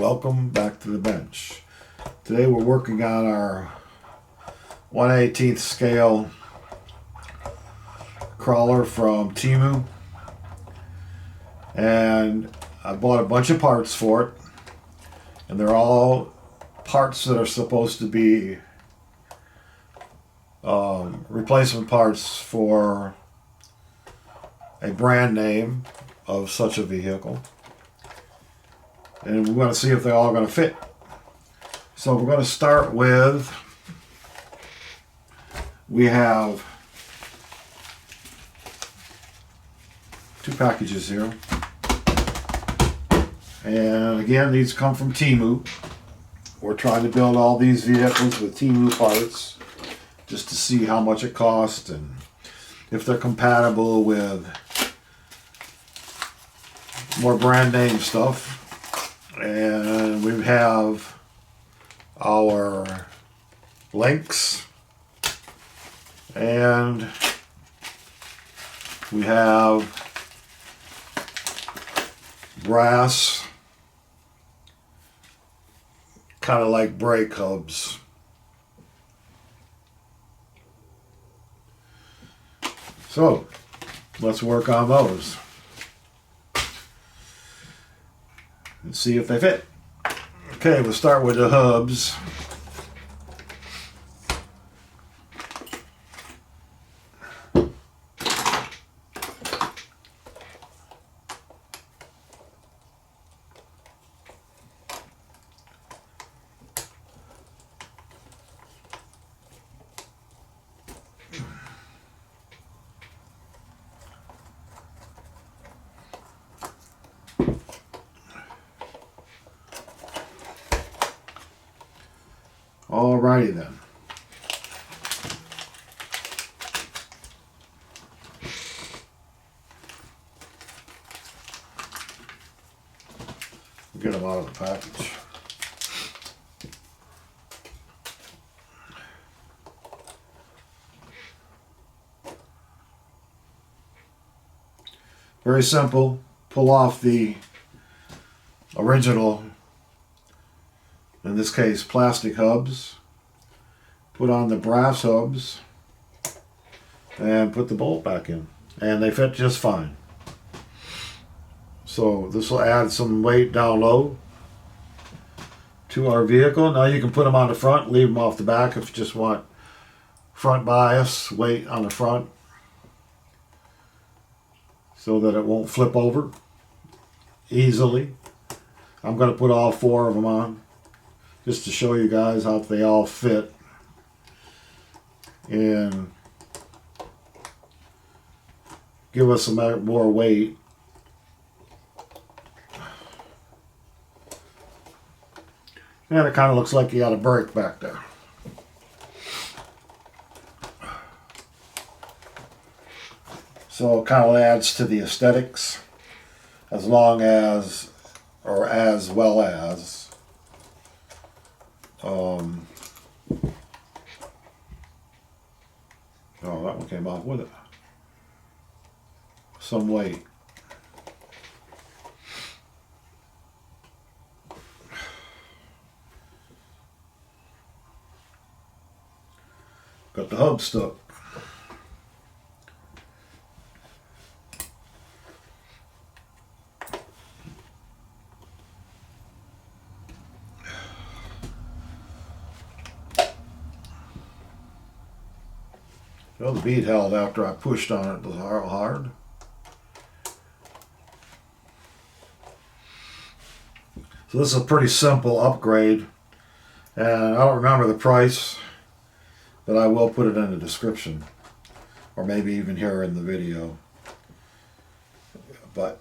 Welcome back to the bench. Today we're working on our 1/18th scale crawler from TEMU, and I bought a bunch of parts for it, and they're all parts that are supposed to be replacement parts for a brand name of such a vehicle, and we want to see if they're all going to fit. So we're going to start with, we have two packages here, and again these come from TEMU. We're trying to build all these vehicles with TEMU parts just to see how much it costs and if they're compatible with more brand name stuff. And we have our links, and we have brass, kind of like brake hubs. So let's work on those and see if they fit. Okay, we'll start with the hubs. Alrighty then. Get them out of the package. Very simple. Pull off the original, in this case plastic hubs, put on the brass hubs, and put the bolt back in, and they fit just fine. So this will add some weight down low to our vehicle. Now you can put them on the front, leave them off the back if you just want front bias weight on the front so that it won't flip over easily. I'm going to put all four of them on just to show you guys how they all fit and give us some more weight. And it kind of looks like you got a brake back there. So it kind of adds to the aesthetics, as long as, or as well as, oh, that one came off with it. Some weight. Got the hub stuck. Well, the bead held after I pushed on it hard. So this is a pretty simple upgrade, and I don't remember the price, but I will put it in the description, or maybe even here in the video. But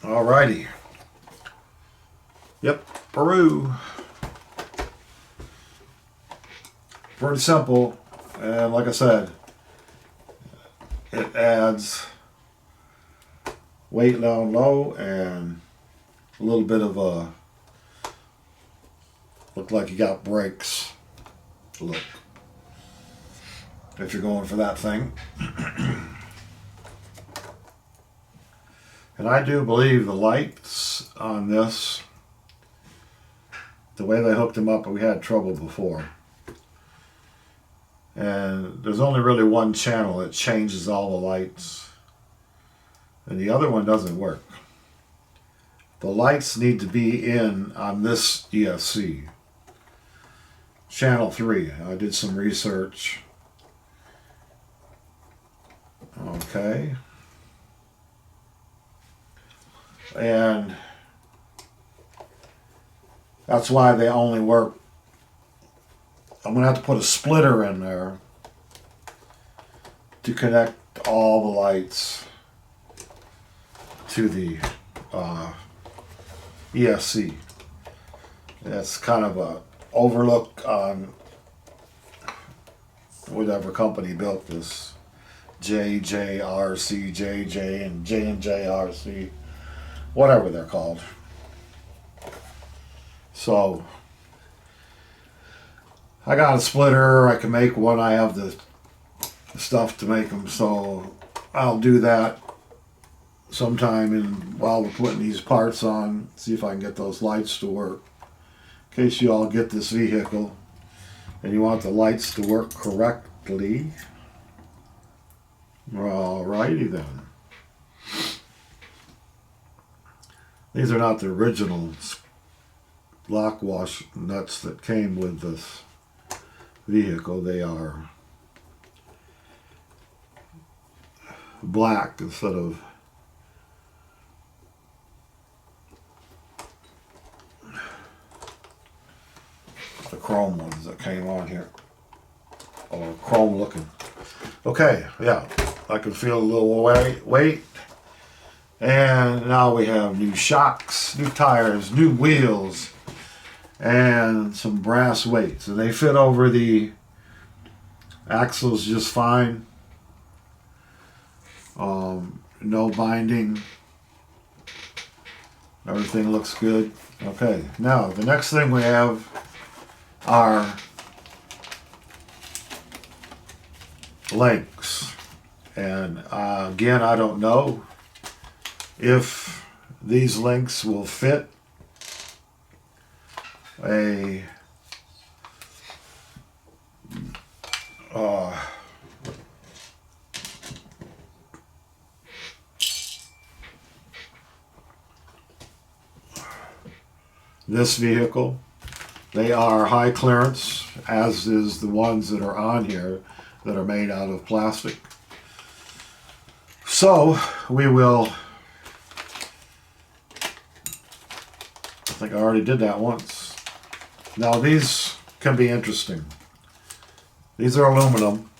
alrighty. Yep, Peru. Pretty simple, and like I said, it adds weight down low and a little bit of a look like you got brakes look if you're going for that thing. And I do believe the lights on this, the way they hooked them up, we had trouble before. And there's only really one channel that changes all the lights. And the other one doesn't work. The lights need to be in on this ESC. Channel 3. I did some research. Okay. And that's why they only work. I'm going to have to put a splitter in there to connect all the lights to the ESC. That's kind of a overlook on whatever company built this. JJRC, JJ, and JJRC, whatever they're called. So I got a splitter. I can make one. I have the stuff to make them, so I'll do that sometime while we're putting these parts on, see if I can get those lights to work. In case you all get this vehicle and you want the lights to work correctly. Alrighty then. These are not the original lock wash nuts that came with this vehicle. They are black instead of the chrome ones that came on here, or chrome looking. Okay, yeah, I can feel a little weight. And now we have new shocks, new tires, new wheels, and some brass weights. And they fit over the axles just fine. No binding. Everything looks good. Okay, now the next thing we have are links. And again, I don't know if these links will fit a this vehicle. They are high clearance, as is the ones that are on here that are made out of plastic. So we will, I think I already did that once. Now these can be interesting. These are aluminum,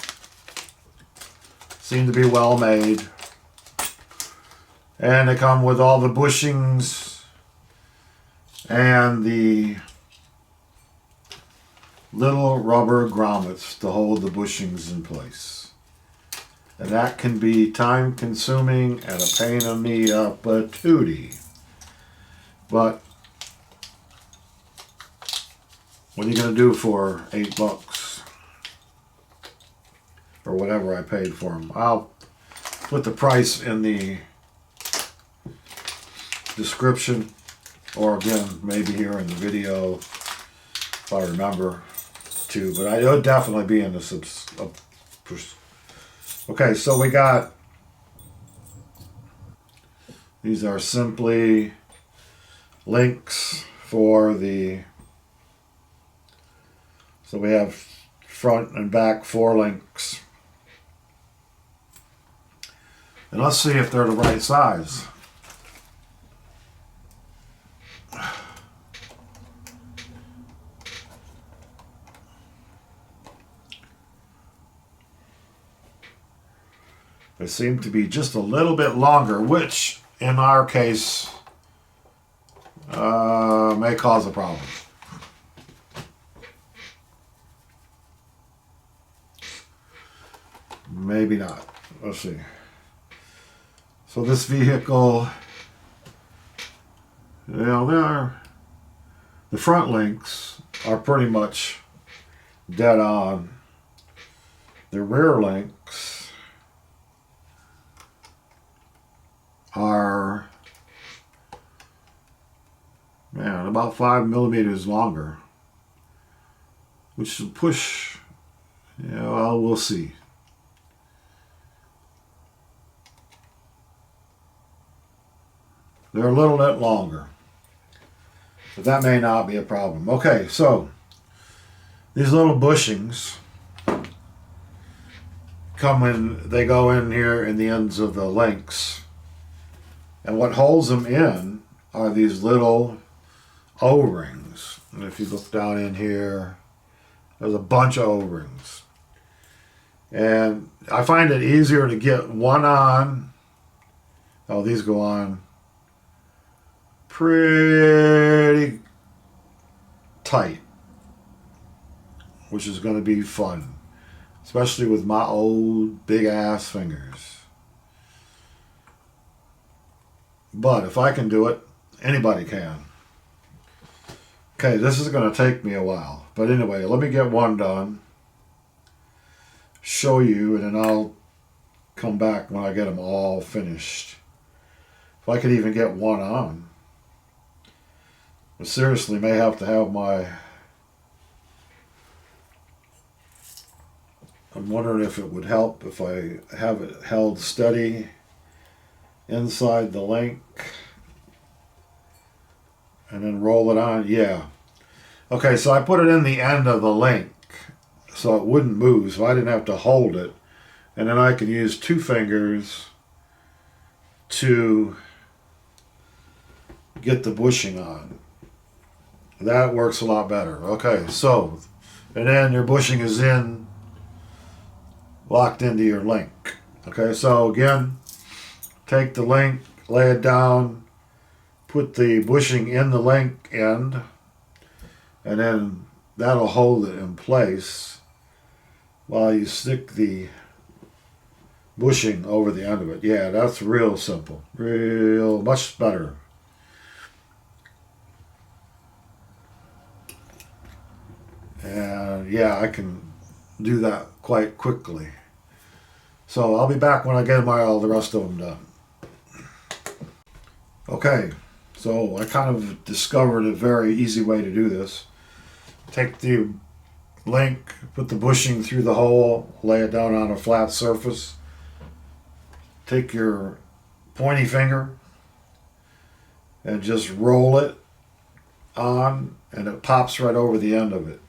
seem to be well made, and they come with all the bushings and the little rubber grommets to hold the bushings in place. And that can be time consuming and a pain in the patootie. But what are you going to do for $8? Or whatever I paid for them. I'll put the price in the description, or again, maybe here in the video, if I remember to, but it'll definitely be in the okay, so we got, these are simply links for the, so we have front and back 4 links. And let's see if they're the right size. They seem to be just a little bit longer, which in our case may cause a problem. Maybe not. Let's see. So this vehicle, you know, the front links are pretty much dead on. The rear links are Man, about 5 millimeters longer, which will push, yeah, well, we'll see. They're a little bit longer, but that may not be a problem. Okay, so these little bushings they go in here in the ends of the links, and what holds them in are these little O-rings. And if you look down in here, there's a bunch of O-rings. And I find it easier to get one on. Oh, these go on pretty tight, which is going to be fun, especially with my old big ass fingers. But if I can do it, anybody can. Okay, this is going to take me a while. But anyway, let me get one done, show you, and then I'll come back when I get them all finished. If I could even get one on. I seriously may have to have I'm wondering if it would help if I have it held steady inside the link and then roll it on. Yeah. Okay, so I put it in the end of the link so it wouldn't move, so I didn't have to hold it. And then I can use 2 fingers to get the bushing on. That works a lot better. Okay, so, and then your bushing is locked into your link. Okay, so again, take the link, lay it down, put the bushing in the link end, and then that'll hold it in place while you stick the bushing over the end of it. Yeah, that's real simple. Real much better. And yeah, I can do that quite quickly. So I'll be back when I get all the rest of them done. Okay, so I kind of discovered a very easy way to do this. Take the link, put the bushing through the hole, lay it down on a flat surface. Take your pointy finger and just roll it on, and it pops right over the end of it.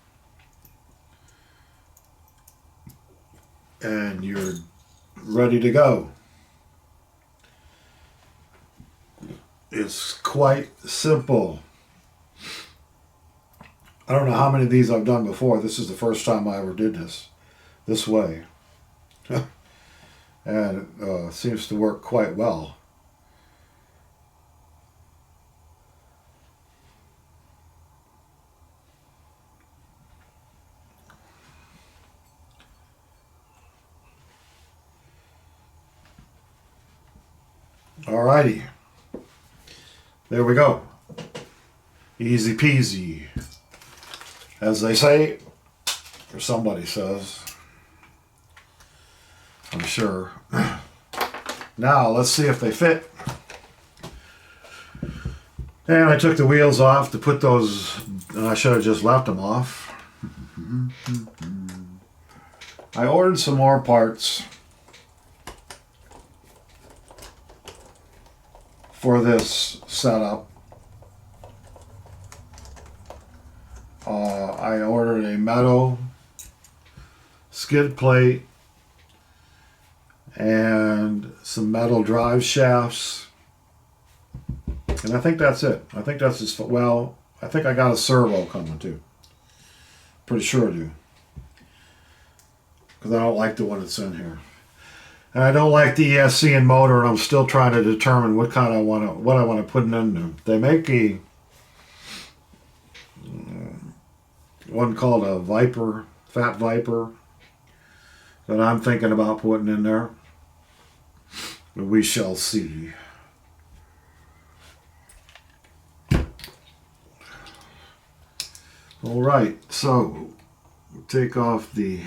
And you're ready to go. It's quite simple. I don't know how many of these I've done before. This is the first time I ever did this way. And it seems to work quite well. Alrighty. There we go. Easy peasy. As they say, or somebody says. I'm sure. Now, let's see if they fit. And I took the wheels off to put those, and I should have just left them off. I ordered some more parts for this setup. I ordered a metal skid plate and some metal drive shafts, and I think that's it. I think that's just, well, I think I got a servo coming too. Pretty sure I do, because I don't like the one that's in here, and I don't like the ESC and motor, and I'm still trying to determine what I want to put in them. They make a one called a Viper, Fat Viper, that I'm thinking about putting in there. But we shall see. All right, so we'll take off the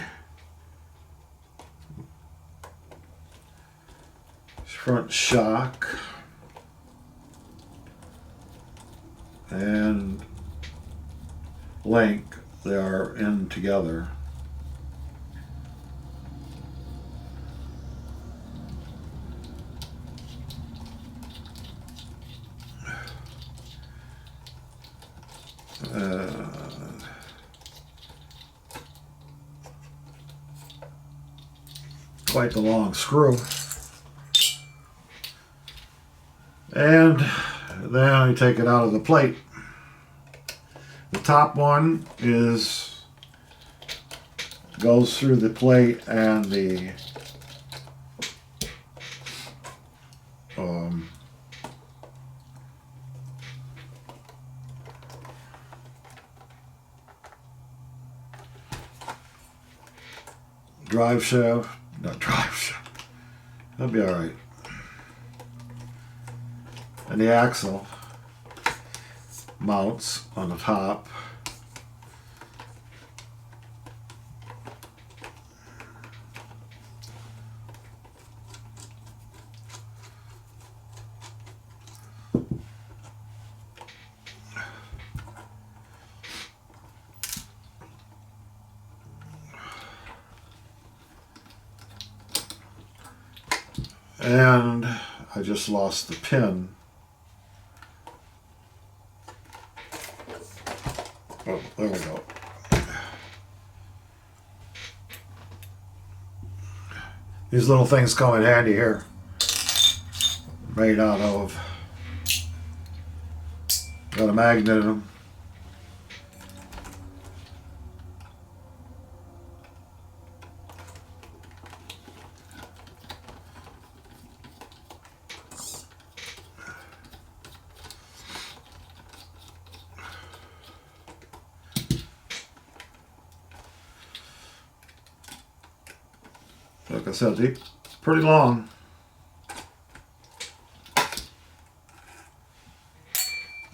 front shock. and link, they are in together. Quite the long screw. And then you take it out of the plate. The top one goes through the plate, and the drive shaft, not drive shaft, that'll be all right. And the axle mounts on the top. And I just lost the pin. Oh, there we go. These little things come in handy here. Made out of, got a magnet in them. Like I said, they're pretty long.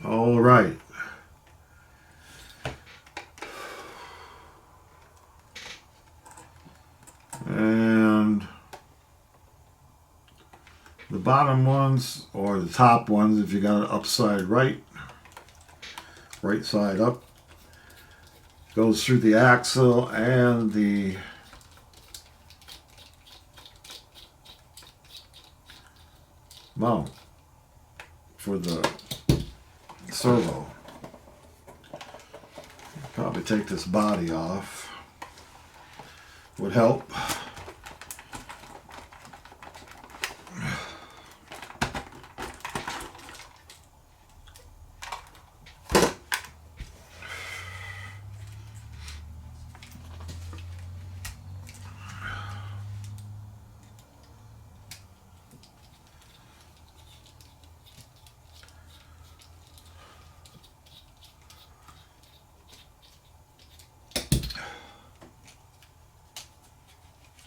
All right. And the bottom ones, or the top ones, if you got it upside right side up, goes through the axle and the mount for the servo. Probably take this body off. Would help.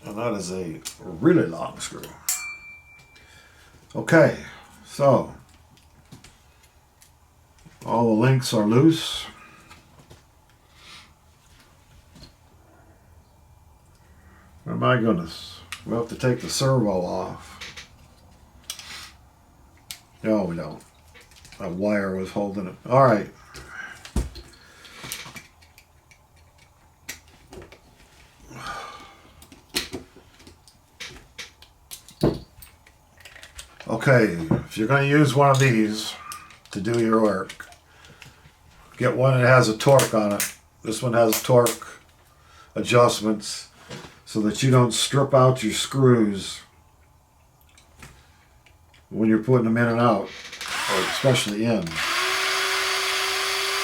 And that is a really long screw. Okay, so all the links are loose. Oh my goodness, we'll have to take the servo off. No, we don't. That wire was holding it. All right. Okay, if you're going to use one of these to do your work, get one that has a torque on it. This one has torque adjustments so that you don't strip out your screws when you're putting them in and out, or especially in.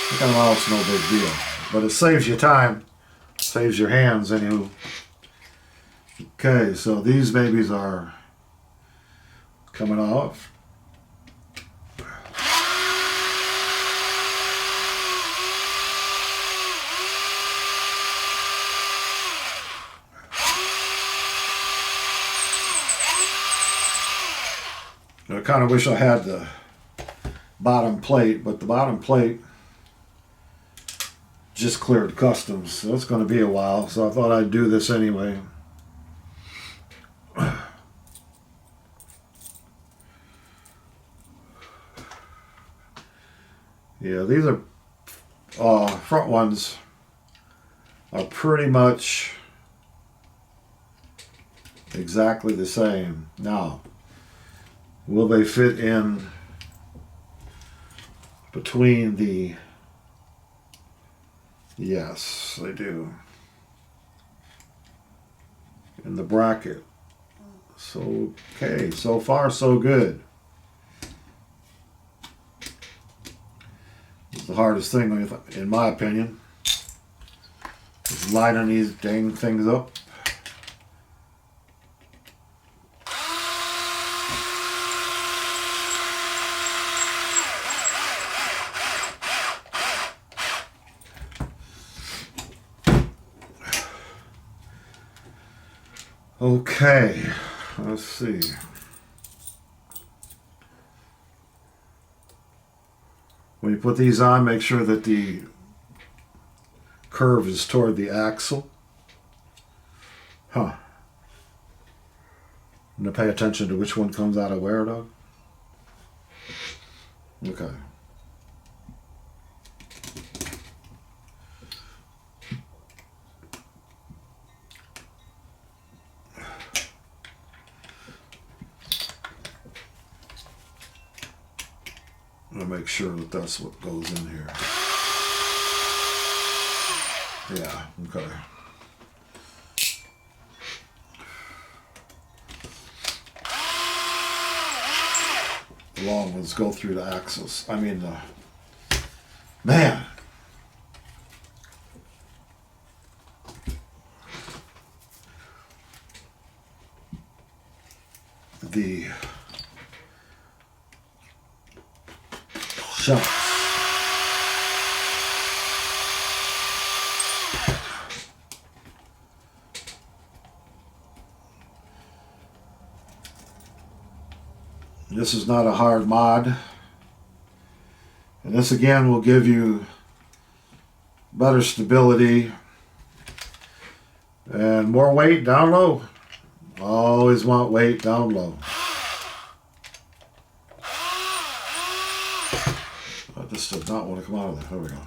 Taking them out is no big deal, but it saves you time, saves your hands anywho. Okay, so these babies are coming off. I kind of wish I had the bottom plate, but the bottom plate just cleared customs, so it's going to be a while, so I thought I'd do this anyway. Yeah, these are front ones are pretty much exactly the same. Now, will they fit in between the... Yes, they do. In the bracket. So, okay, so far so good. It's the hardest thing, in my opinion, is lining these dang things up. Okay, let's see. When you put these on, make sure that the curve is toward the axle. Huh. I'm going to pay attention to which one comes out of where, Doug? Okay. I'm going to make sure that that's what goes in here. Yeah, okay. The long ones go through the axles. I mean, man. The shocks. This is not a hard mod. And this again will give you better stability and more weight down low. Always want weight down low. This does not want to come out of there. There we go.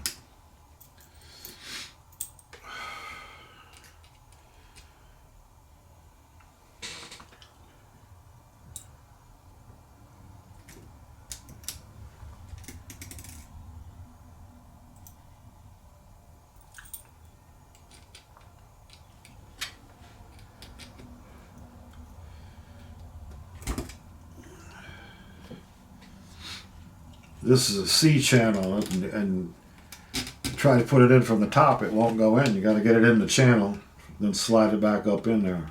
This is a C channel, and try to put it in from the top, it won't go in. You got to get it in the channel, then slide it back up in there.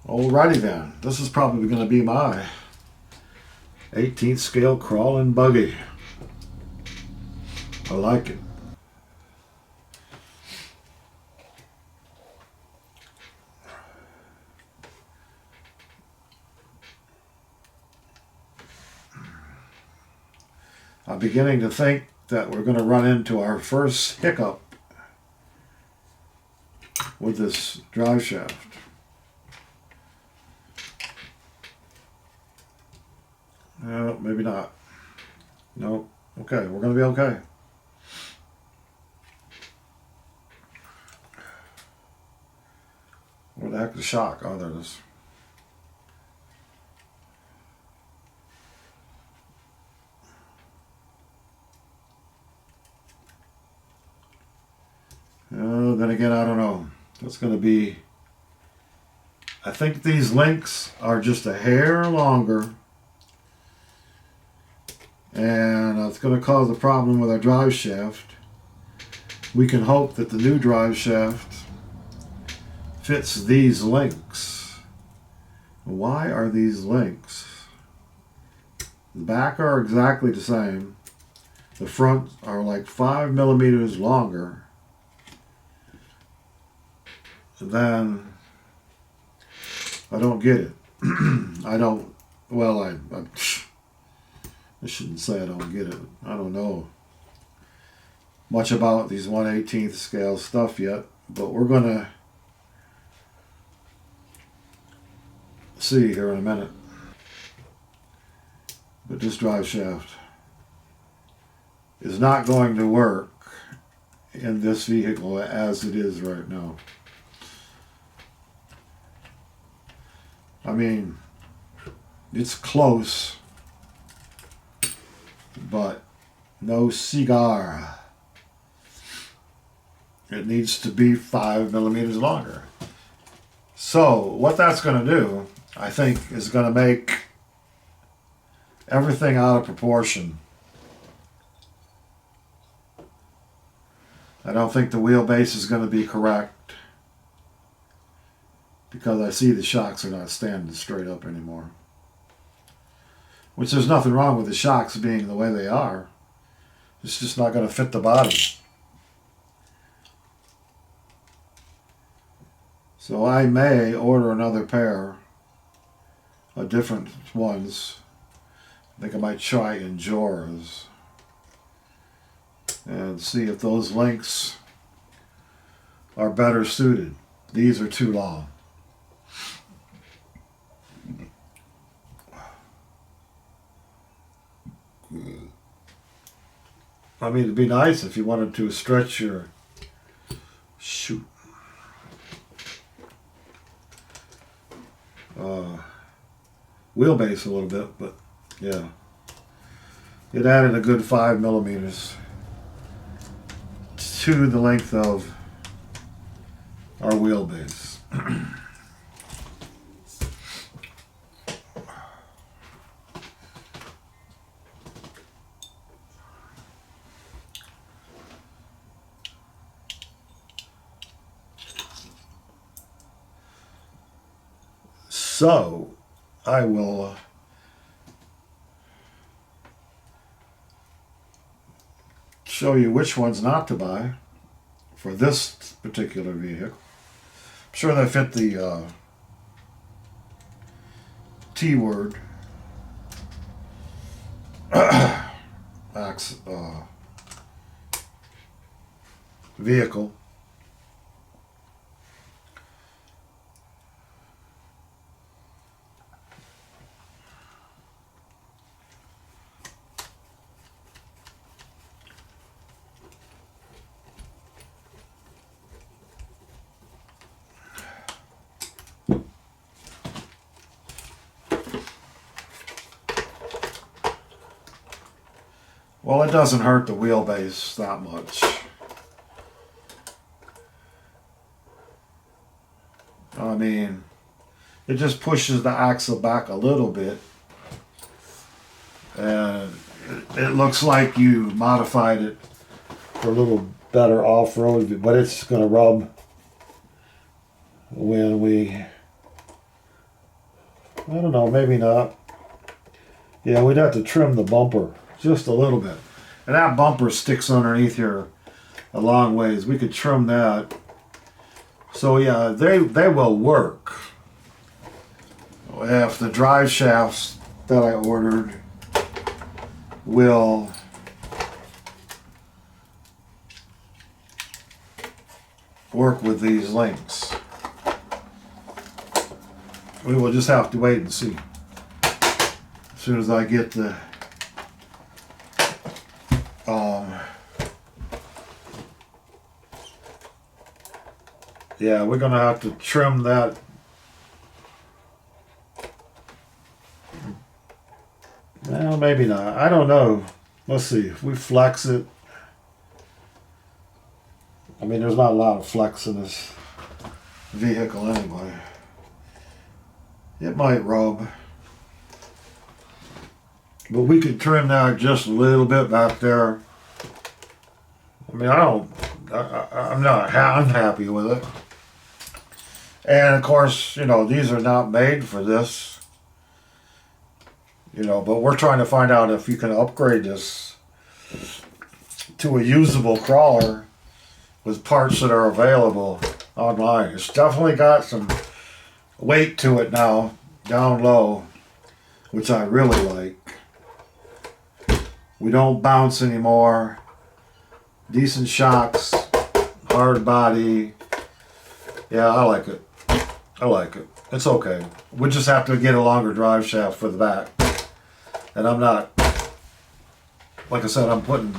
Alrighty then, this is probably going to be my 18th scale crawling buggy. I like it. I'm beginning to think that we're going to run into our first hiccup with this drive shaft. No, maybe not. No. Okay, we're going to be okay. Where the heck is the shock? Oh, there it is. Then again, I don't know. That's going to be... I think these links are just a hair longer. And it's going to cause a problem with our drive shaft. We can hope that the new drive shaft fits these links. Why are these links? The back are exactly the same. The front are like 5 millimeters longer. Then I don't get it. I don't, well, I shouldn't say I don't get it. I don't know much about these 1/18th scale stuff yet, but we're gonna see here in a minute. But this drive shaft is not going to work in this vehicle as it is right now. I mean, it's close, but no cigar. It needs to be 5 millimeters longer. So what that's going to do, I think, is going to make everything out of proportion. I don't think the wheelbase is going to be correct because I see the shocks are not standing straight up anymore. Which there's nothing wrong with the shocks being the way they are. It's just not going to fit the body. So I may order another pair of different ones. I think I might try JJRS and see if those links are better suited. These are too long. I mean, it'd be nice if you wanted to stretch your wheelbase a little bit, but yeah, it added a good 5 millimeters to the length of our wheelbase. So I will show you which ones not to buy for this particular vehicle. I'm sure they fit the T-word vehicle. Well, it doesn't hurt the wheelbase that much. I mean, it just pushes the axle back a little bit. And it looks like you modified it for a little better off-road, but it's going to rub when we, I don't know, maybe not. Yeah, we'd have to trim the bumper just a little bit. And that bumper sticks underneath here a long ways. We could trim that. So yeah, they will work. If the drive shafts that I ordered will work with these links. We will just have to wait and see. As soon as I get the yeah, we're gonna have to trim that. Well, maybe not. I don't know. Let's see. If we flex it, I mean, there's not a lot of flex in this vehicle anyway. It might rub. But we could trim that just a little bit back there. I mean, I'm happy with it. And of course, you know, these are not made for this. You know, but we're trying to find out if you can upgrade this to a usable crawler with parts that are available online. It's definitely got some weight to it now, down low, which I really like. We don't bounce anymore. Decent shocks, hard body. Yeah, I like it. I like it. It's okay. We just have to get a longer drive shaft for the back. And I'm not, like I said, I'm putting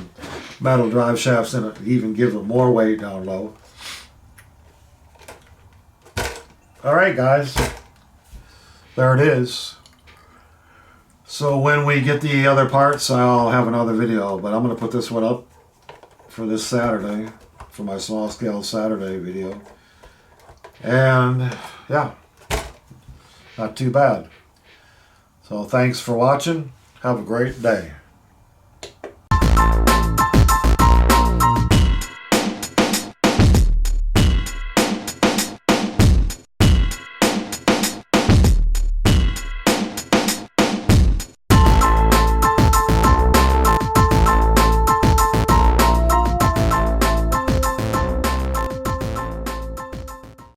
metal drive shafts in it to even give it more weight down low. Alright guys, there it is. So when we get the other parts, I'll have another video, but I'm going to put this one up for this Saturday, for my small scale Saturday video. And yeah, not too bad. So thanks for watching. Have a great day.